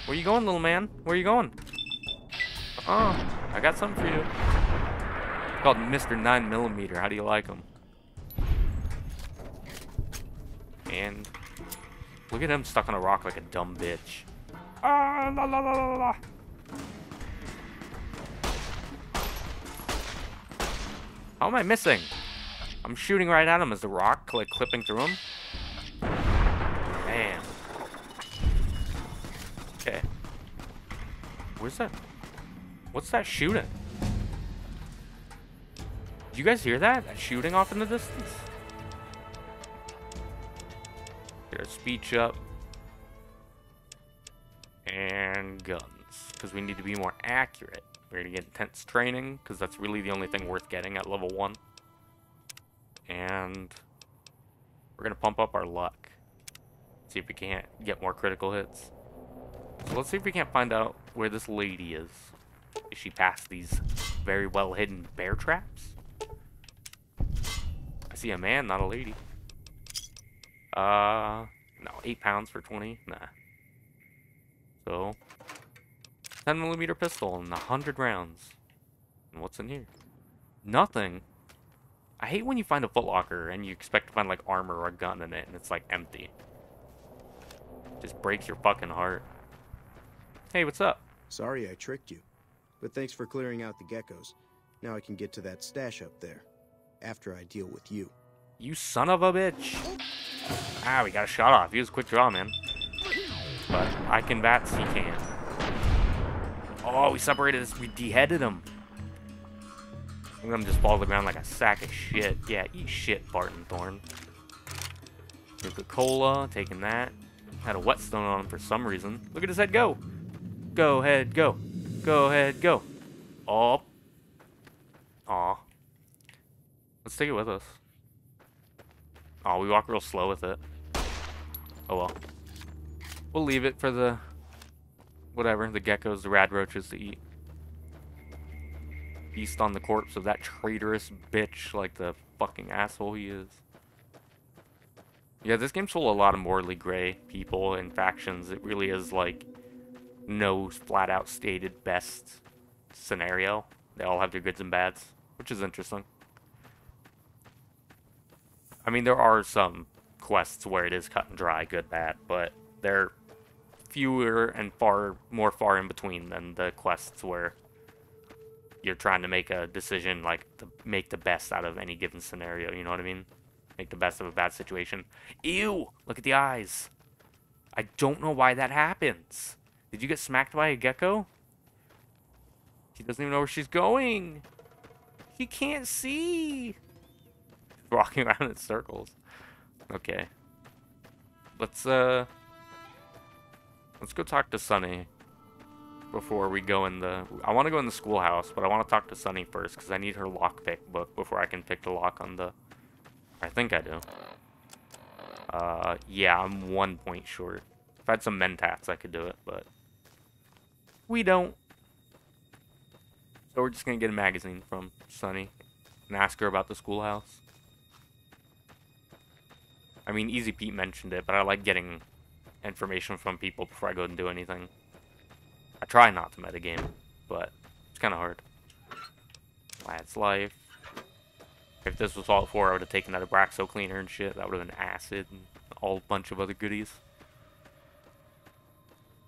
Where you going, little man? Where you going? I got something for you. It's called Mr. 9mm. How do you like them? And look at him stuck on a rock like a dumb bitch. Ah, la la la la la. How am I missing? I'm shooting right at him as the rock clipping through him. Damn. Okay. Where's that? What's that shooting? Did you guys hear that? That shooting off in the distance? Get our speech up. And guns. Because we need to be more accurate. We're going to get intense training. Because that's really the only thing worth getting at level 1. And we're going to pump up our luck. See if we can't get more critical hits. So let's see if we can't find out where this lady is. Is she past these very well hidden bear traps? I see a man, not a lady. No, 8 pounds for 20. Nah. So 10mm pistol and 100 rounds. And what's in here? Nothing. I hate when you find a footlocker and you expect to find armor or a gun in it and it's empty. Just breaks your fucking heart. Hey, what's up? Sorry I tricked you. But thanks for clearing out the geckos. Now I can get to that stash up there. After I deal with you. You son of a bitch. Ah, we got a shot off. He was a quick draw, man. But I can bats, he can. Oh, we separated this. We deheaded him. Look at him just fall to the ground like a sack of shit. Yeah, eat shit, Barton Thorn. Here's the cola. Taking that. Had a whetstone on him for some reason. Look at his head go. Go ahead, go. Go ahead, go. Oh. Aw. Let's take it with us. Oh, we walk real slow with it. Oh well. We'll leave it for the... whatever, the geckos, the rad roaches to eat. Feast on the corpse of that traitorous bitch like the fucking asshole he is. Yeah, this game's full of a lot of morally gray people and factions. It really is like no flat out stated best scenario. They all have their goods and bads, which is interesting. I mean, there are some quests where it is cut and dry, good, bad, but they're fewer and far in between than the quests where you're trying to make a decision, like, to make the best out of any given scenario, you know what I mean? Make the best of a bad situation. Ew! Look at the eyes. I don't know why that happens. Did you get smacked by a gecko? She doesn't even know where she's going. She can't see. Walking around in circles. Okay. Let's go talk to Sunny before we go in the... I want to go in the schoolhouse, but I want to talk to Sunny first, because I need her lockpick book before I can pick the lock on the... I think I do. Yeah, I'm 1 point short. If I had some mentats, I could do it, but... we don't. So we're just going to get a magazine from Sunny and ask her about the schoolhouse. I mean, Easy Pete mentioned it, but I like getting information from people before I go and do anything. I try not to metagame, but it's kind of hard. Lad's life. If this was Fallout 4, I would have taken that Abraxo cleaner and shit. That would have been acid and a bunch of other goodies.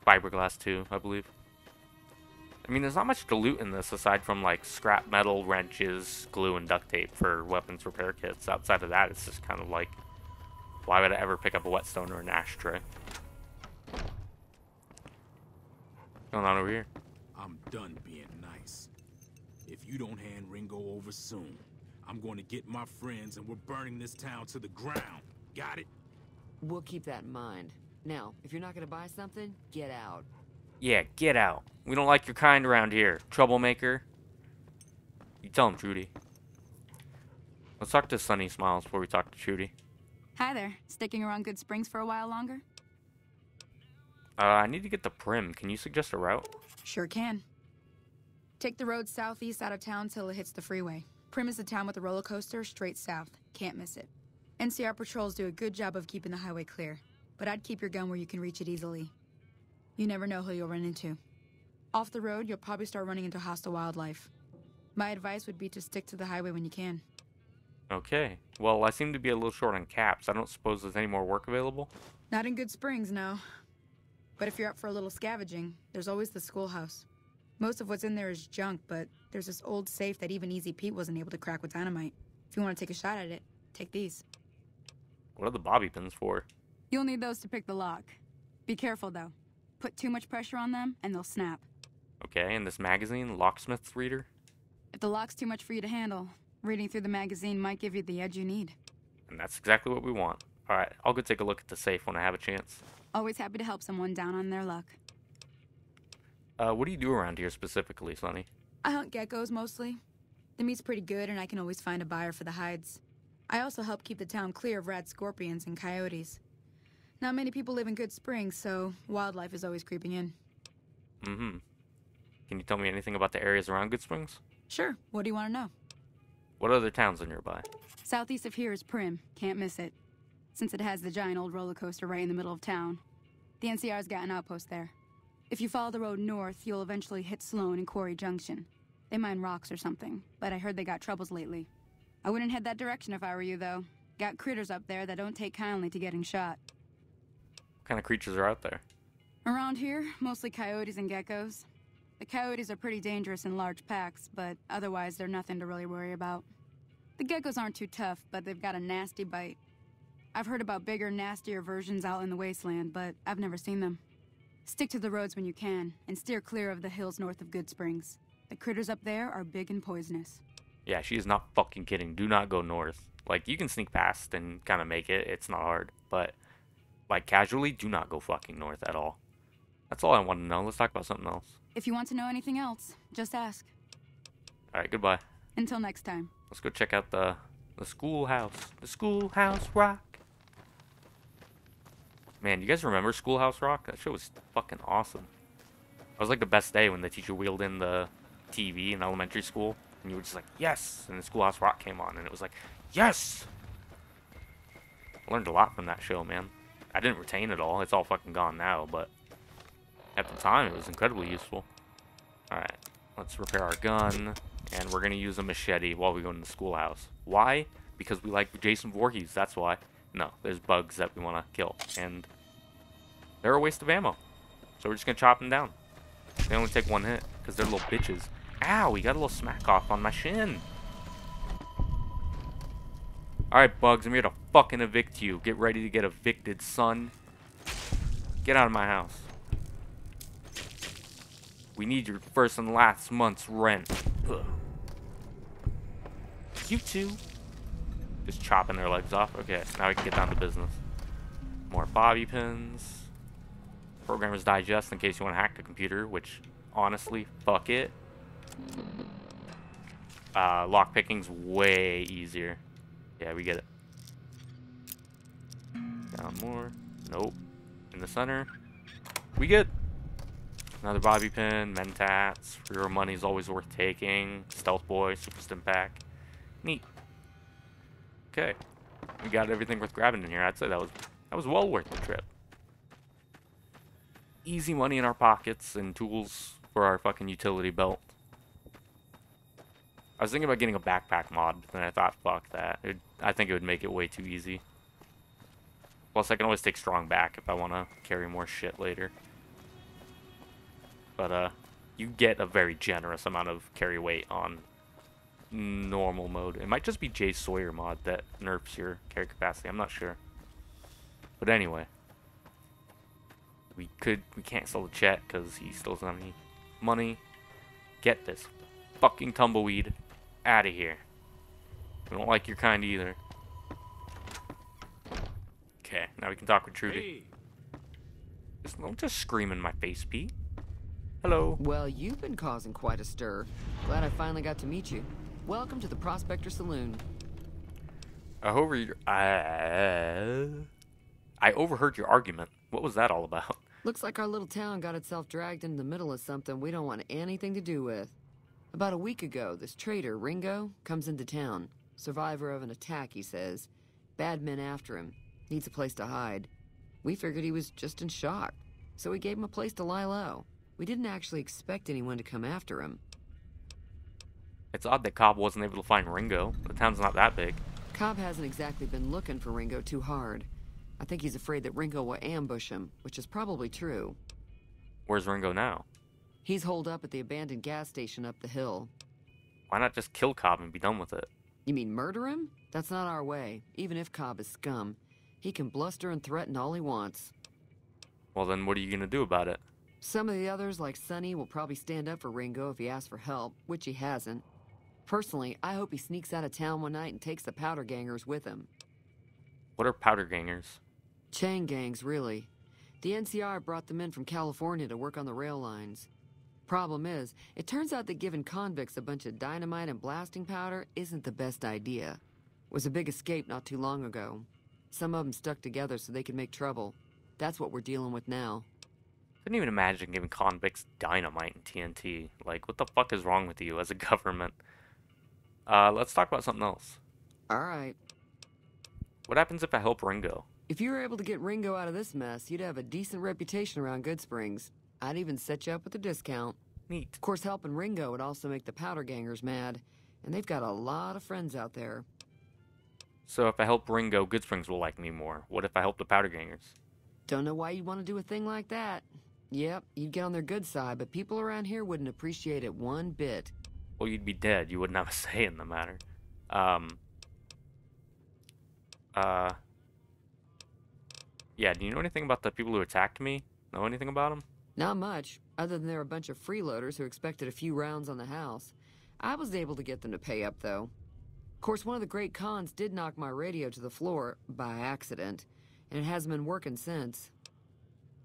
Fiberglass too, I believe. I mean, there's not much to loot in this aside from like scrap metal, wrenches, glue, and duct tape for weapons repair kits. Outside of that, it's just kind of like, why would I ever pick up a whetstone or an ashtray? What's going on over here? I'm done being nice. If you don't hand Ringo over soon, I'm going to get my friends and we're burning this town to the ground. Got it? We'll keep that in mind. Now, if you're not going to buy something, get out. Yeah, get out. We don't like your kind around here, troublemaker. You tell him, Trudy. Let's talk to Sunny Smiles before we talk to Trudy. Hi there. Sticking around Good Springs for a while longer? I need to get to Prim. Can you suggest a route? Sure can. Take the road southeast out of town till it hits the freeway. Prim is the town with the roller coaster straight south. Can't miss it. NCR patrols do a good job of keeping the highway clear, but I'd keep your gun where you can reach it easily. You never know who you'll run into. Off the road, you'll probably start running into hostile wildlife. My advice would be to stick to the highway when you can. Okay. Well, I seem to be a little short on caps. I don't suppose there's any more work available? Not in Good Springs, no. But if you're up for a little scavenging, there's always the schoolhouse. Most of what's in there is junk, but there's this old safe that even Easy Pete wasn't able to crack with dynamite. If you want to take a shot at it, take these. What are the bobby pins for? You'll need those to pick the lock. Be careful, though. Put too much pressure on them, and they'll snap. Okay, and this magazine, Locksmith's Reader? If the lock's too much for you to handle, reading through the magazine might give you the edge you need. And that's exactly what we want. Alright, I'll go take a look at the safe when I have a chance. Always happy to help someone down on their luck. What do you do around here specifically, Sonny? I hunt geckos mostly. The meat's pretty good and I can always find a buyer for the hides. I also help keep the town clear of rad scorpions and coyotes. Not many people live in Good Springs, so wildlife is always creeping in. Mm-hmm. Can you tell me anything about the areas around Good Springs? Sure. What do you want to know? What other towns are nearby? Southeast of here is Prim. Can't miss it. Since it has the giant old roller coaster right in the middle of town. The NCR's got an outpost there. If you follow the road north, you'll eventually hit Sloan and Quarry Junction. They mine rocks or something, but I heard they got troubles lately. I wouldn't head that direction if I were you, though. Got critters up there that don't take kindly to getting shot. What kind of creatures are out there? Around here, mostly coyotes and geckos. The coyotes are pretty dangerous in large packs, but otherwise they're nothing to really worry about. The geckos aren't too tough, but they've got a nasty bite. I've heard about bigger, nastier versions out in the wasteland, but I've never seen them. Stick to the roads when you can, and steer clear of the hills north of Good Springs. The critters up there are big and poisonous. Yeah, she is not fucking kidding. Do not go north. Like, you can sneak past and kind of make it. It's not hard. But, like casually, do not go fucking north at all. That's all I want to know. Let's talk about something else. If you want to know anything else, just ask. Alright, goodbye. Until next time. Let's go check out the schoolhouse. The Schoolhouse Rock. Man, you guys remember Schoolhouse Rock? That show was fucking awesome. It was like the best day when the teacher wheeled in the TV in elementary school. And you were just like, yes! And the Schoolhouse Rock came on, and it was like, yes! I learned a lot from that show, man. I didn't retain it all. It's all fucking gone now, but at the time, it was incredibly useful. Alright, let's repair our gun, and we're gonna use a machete while we go in the schoolhouse. Why? Because we like Jason Voorhees, that's why. No, there's bugs that we want to kill, and they're a waste of ammo. So we're just gonna chop them down. They only take one hit, because they're little bitches. Ow, we got a little smack off on my shin. Alright, bugs, I'm here to fucking evict you. Get ready to get evicted, son. Get out of my house. We need your first and last month's rent. Ugh. You two. Just chopping their legs off. Okay, now we can get down to business. More bobby pins. Programmer's Digest in case you want to hack the computer, which, honestly, fuck it. Lockpicking's way easier. Yeah, we get it. Down more. Nope. In the center. We good. Another bobby pin, mentats. Real money's always worth taking. Stealth boy, super stim pack. Neat. Okay. We got everything worth grabbing in here. I'd say that was well worth the trip. Easy money in our pockets and tools for our fucking utility belt. I was thinking about getting a backpack mod, but then I thought, fuck that. I think it would make it way too easy. Plus, I can always take strong back if I want to carry more shit later. But, you get a very generous amount of carry weight on normal mode. It might just be Jay Sawyer mod that nerfs your carry capacity. I'm not sure. But anyway. We can't sell the Chet because he still doesn't have any money. Get this fucking tumbleweed out of here. We don't like your kind either. Okay, now we can talk with Trudy. Hey. Don't just scream in my face, Pete. Hello. Well, you've been causing quite a stir. Glad I finally got to meet you. Welcome to the Prospector Saloon. I overheard your argument. What was that all about? Looks like our little town got itself dragged into the middle of something we don't want anything to do with. About a week ago, this trader, Ringo, comes into town. Survivor of an attack, he says. Bad men after him. Needs a place to hide. We figured he was just in shock, so we gave him a place to lie low. We didn't actually expect anyone to come after him. It's odd that Cobb wasn't able to find Ringo. The town's not that big. Cobb hasn't exactly been looking for Ringo too hard. I think he's afraid that Ringo will ambush him, which is probably true. Where's Ringo now? He's holed up at the abandoned gas station up the hill. Why not just kill Cobb and be done with it? You mean murder him? That's not our way. Even if Cobb is scum, he can bluster and threaten all he wants. Well, then what are you gonna do about it? Some of the others, like Sonny, will probably stand up for Ringo if he asks for help, which he hasn't. Personally, I hope he sneaks out of town one night and takes the powder gangers with him. What are powder gangers? Chain gangs, really. The NCR brought them in from California to work on the rail lines. Problem is, it turns out that giving convicts a bunch of dynamite and blasting powder isn't the best idea. It was a big escape not too long ago. Some of them stuck together so they could make trouble. That's what we're dealing with now. Couldn't even imagine giving convicts dynamite and TNT. Like, what the fuck is wrong with you as a government? Let's talk about something else. Alright. What happens if I help Ringo? If you were able to get Ringo out of this mess, you'd have a decent reputation around Good Springs. I'd even set you up with a discount. Neat. Of course, helping Ringo would also make the powder gangers mad, and they've got a lot of friends out there. So if I help Ringo, Good Springs will like me more. What if I help the powder gangers? Don't know why you'd want to do a thing like that. Yep, you'd get on their good side, but people around here wouldn't appreciate it one bit. Well, you'd be dead. You wouldn't have a say in the matter. Yeah, do you know anything about the people who attacked me? Know anything about them? Not much, other than they're a bunch of freeloaders who expected a few rounds on the house. I was able to get them to pay up, though. Of course, one of the great cons did knock my radio to the floor, by accident, and it hasn't been working since.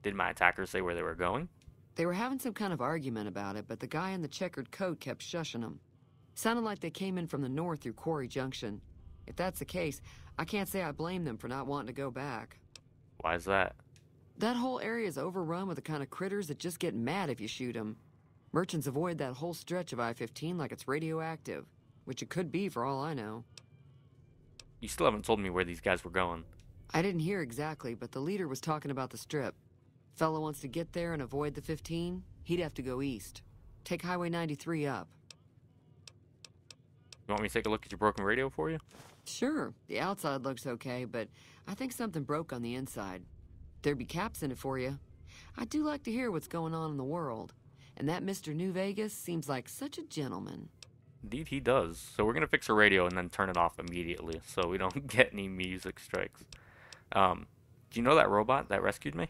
Did my attackers say where they were going? They were having some kind of argument about it, but the guy in the checkered coat kept shushing them. Sounded like they came in from the north through Quarry Junction. If that's the case, I can't say I blame them for not wanting to go back. Why is that? That whole area is overrun with the kind of critters that just get mad if you shoot them. Merchants avoid that whole stretch of I-15 like it's radioactive, which it could be for all I know. You still haven't told me where these guys were going. I didn't hear exactly, but the leader was talking about the strip. Fella wants to get there and avoid the 15, he'd have to go east. Take Highway 93 up. You want me to take a look at your broken radio for you? Sure, the outside looks okay, but I think something broke on the inside. There'd be caps in it for you. I do like to hear what's going on in the world. And that Mr. New Vegas seems like such a gentleman. Indeed he does. So we're going to fix a radio and then turn it off immediately so we don't get any music strikes. Do you know that robot that rescued me?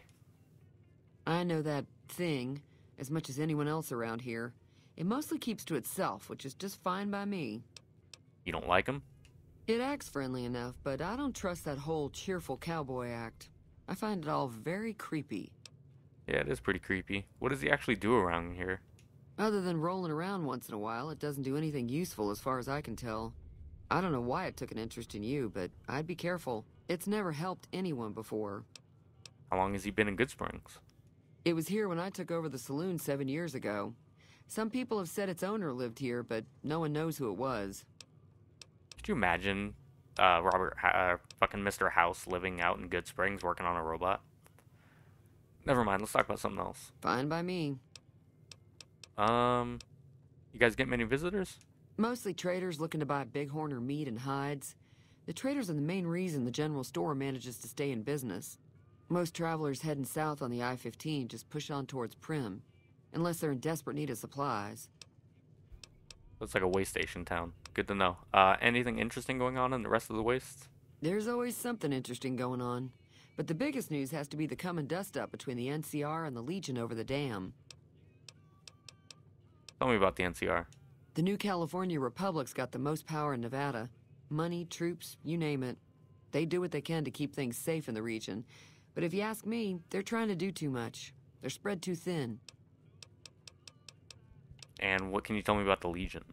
I know that thing as much as anyone else around here. It mostly keeps to itself, which is just fine by me. You don't like him? It acts friendly enough, but I don't trust that whole cheerful cowboy act. I find it all very creepy. Yeah, it is pretty creepy. What does he actually do around here? Other than rolling around once in a while, it doesn't do anything useful as far as I can tell. I don't know why it took an interest in you, but I'd be careful. It's never helped anyone before. How long has he been in Good Springs? It was here when I took over the saloon 7 years ago. Some people have said its owner lived here, but no one knows who it was. Could you imagine fucking Mr. House living out in Good Springs working on a robot? Never mind, let's talk about something else. Fine by me. You guys get many visitors? Mostly traders looking to buy bighorn or meat and hides. The traders are the main reason the general store manages to stay in business. Most travelers heading south on the I-15 just push on towards Prim, unless they're in desperate need of supplies. Looks like a way station town. Good to know. Anything interesting going on in the rest of the wastes? There's always something interesting going on. But the biggest news has to be the come and dust up between the NCR and the Legion over the dam. Tell me about the NCR. The new California Republic's got the most power in Nevada. Money, troops, you name it. They do what they can to keep things safe in the region. But if you ask me, they're trying to do too much. They're spread too thin. And what can you tell me about the Legion?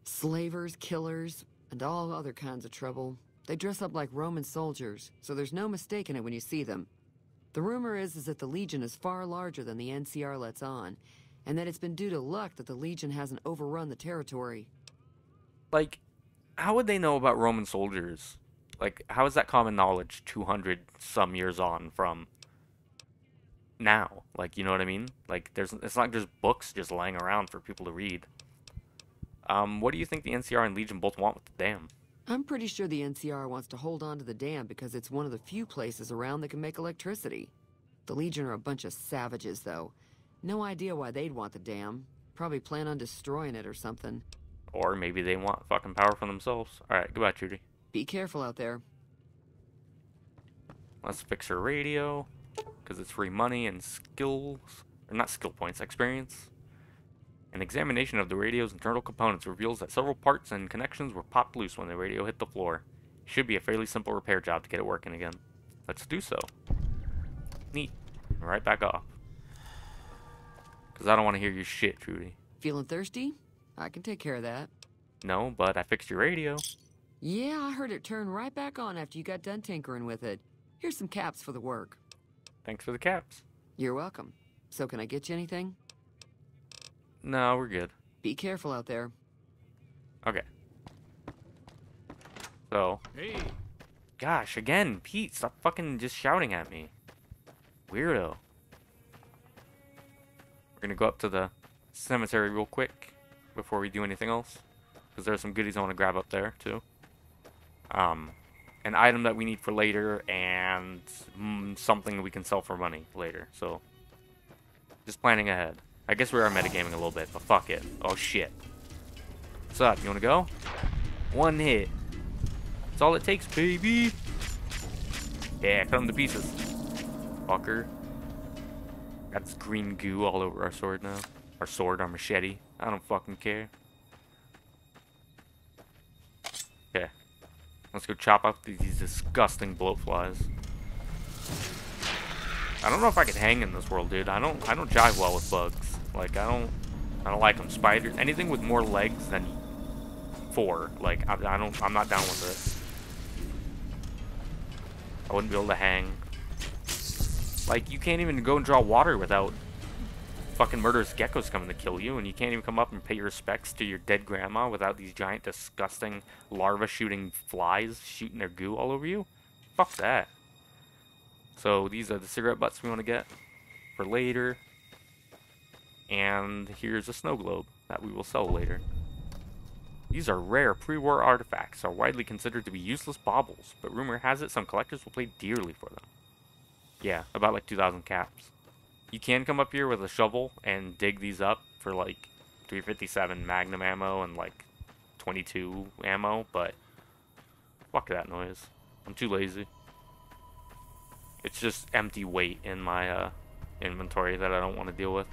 Slavers, killers, and all other kinds of trouble. They dress up like Roman soldiers, so there's no mistaking it when you see them. The rumor is that the Legion is far larger than the NCR lets on, and that it's been due to luck that the Legion hasn't overrun the territory. Like, how would they know about Roman soldiers? Like, how is that common knowledge 200 some years on from now? Like, you know what I mean? Like, it's not like there's books just lying around for people to read. What do you think the NCR and Legion both want with the dam? I'm pretty sure the NCR wants to hold on to the dam because it's one of the few places around that can make electricity. The Legion are a bunch of savages, though. No idea why they'd want the dam. Probably plan on destroying it or something. Or maybe they want fucking power for themselves. Alright, goodbye, Trudy. Be careful out there. Let's fix her radio, because it's free money and skills, or not skill points, experience. An examination of the radio's internal components reveals that several parts and connections were popped loose when the radio hit the floor. Should be a fairly simple repair job to get it working again. Let's do so. Neat. Right back off. Because I don't want to hear your shit, Trudy. Feeling thirsty? I can take care of that. No, but I fixed your radio. Yeah, I heard it turn right back on after you got done tinkering with it. Here's some caps for the work. Thanks for the caps. You're welcome. So can I get you anything? No, we're good. Be careful out there. Okay. So. Hey. Gosh, again, Pete, stop fucking just shouting at me. Weirdo. We're gonna go up to the cemetery real quick before we do anything else. Because there's some goodies I want to grab up there, too. An item that we need for later, and something we can sell for money later. So, just planning ahead. I guess we are metagaming a little bit, but fuck it. Oh shit. What's up? You wanna go? One hit. That's all it takes, baby. Yeah, cut them to pieces. Fucker. Got this green goo all over our sword now. Our sword, our machete. I don't fucking care. Okay. Let's go chop up these disgusting bloatflies. I don't know if I could hang in this world, dude. I don't jive well with bugs. Like, I don't like them. Spiders, anything with more legs than 4. Like, I'm not down with it. I wouldn't be able to hang. Like, you can't even go and draw water without fucking murderous geckos coming to kill you, and you can't even come up and pay your respects to your dead grandma without these giant, disgusting larva-shooting flies shooting their goo all over you. Fuck that. So these are the cigarette butts we want to get for later. And here's a snow globe that we will sell later. These are rare pre-war artifacts, are widely considered to be useless baubles, but rumor has it some collectors will pay dearly for them. Yeah, about like 2,000 caps. You can come up here with a shovel and dig these up for like 357 Magnum ammo and like 22 ammo, but fuck that noise. I'm too lazy. It's just empty weight in my inventory that I don't want to deal with.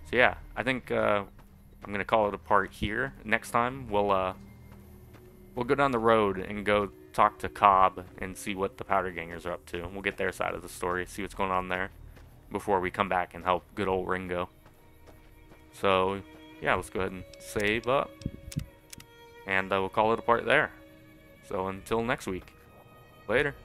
So yeah, I think I'm gonna call it a part here. Next time we'll go down the road and go talk to Cobb and see what the Powder Gangers are up to. We'll get their side of the story, see what's going on there before we come back and help good old Ringo. So yeah, let's go ahead and save up, and we'll call it a part there. So until next week, later.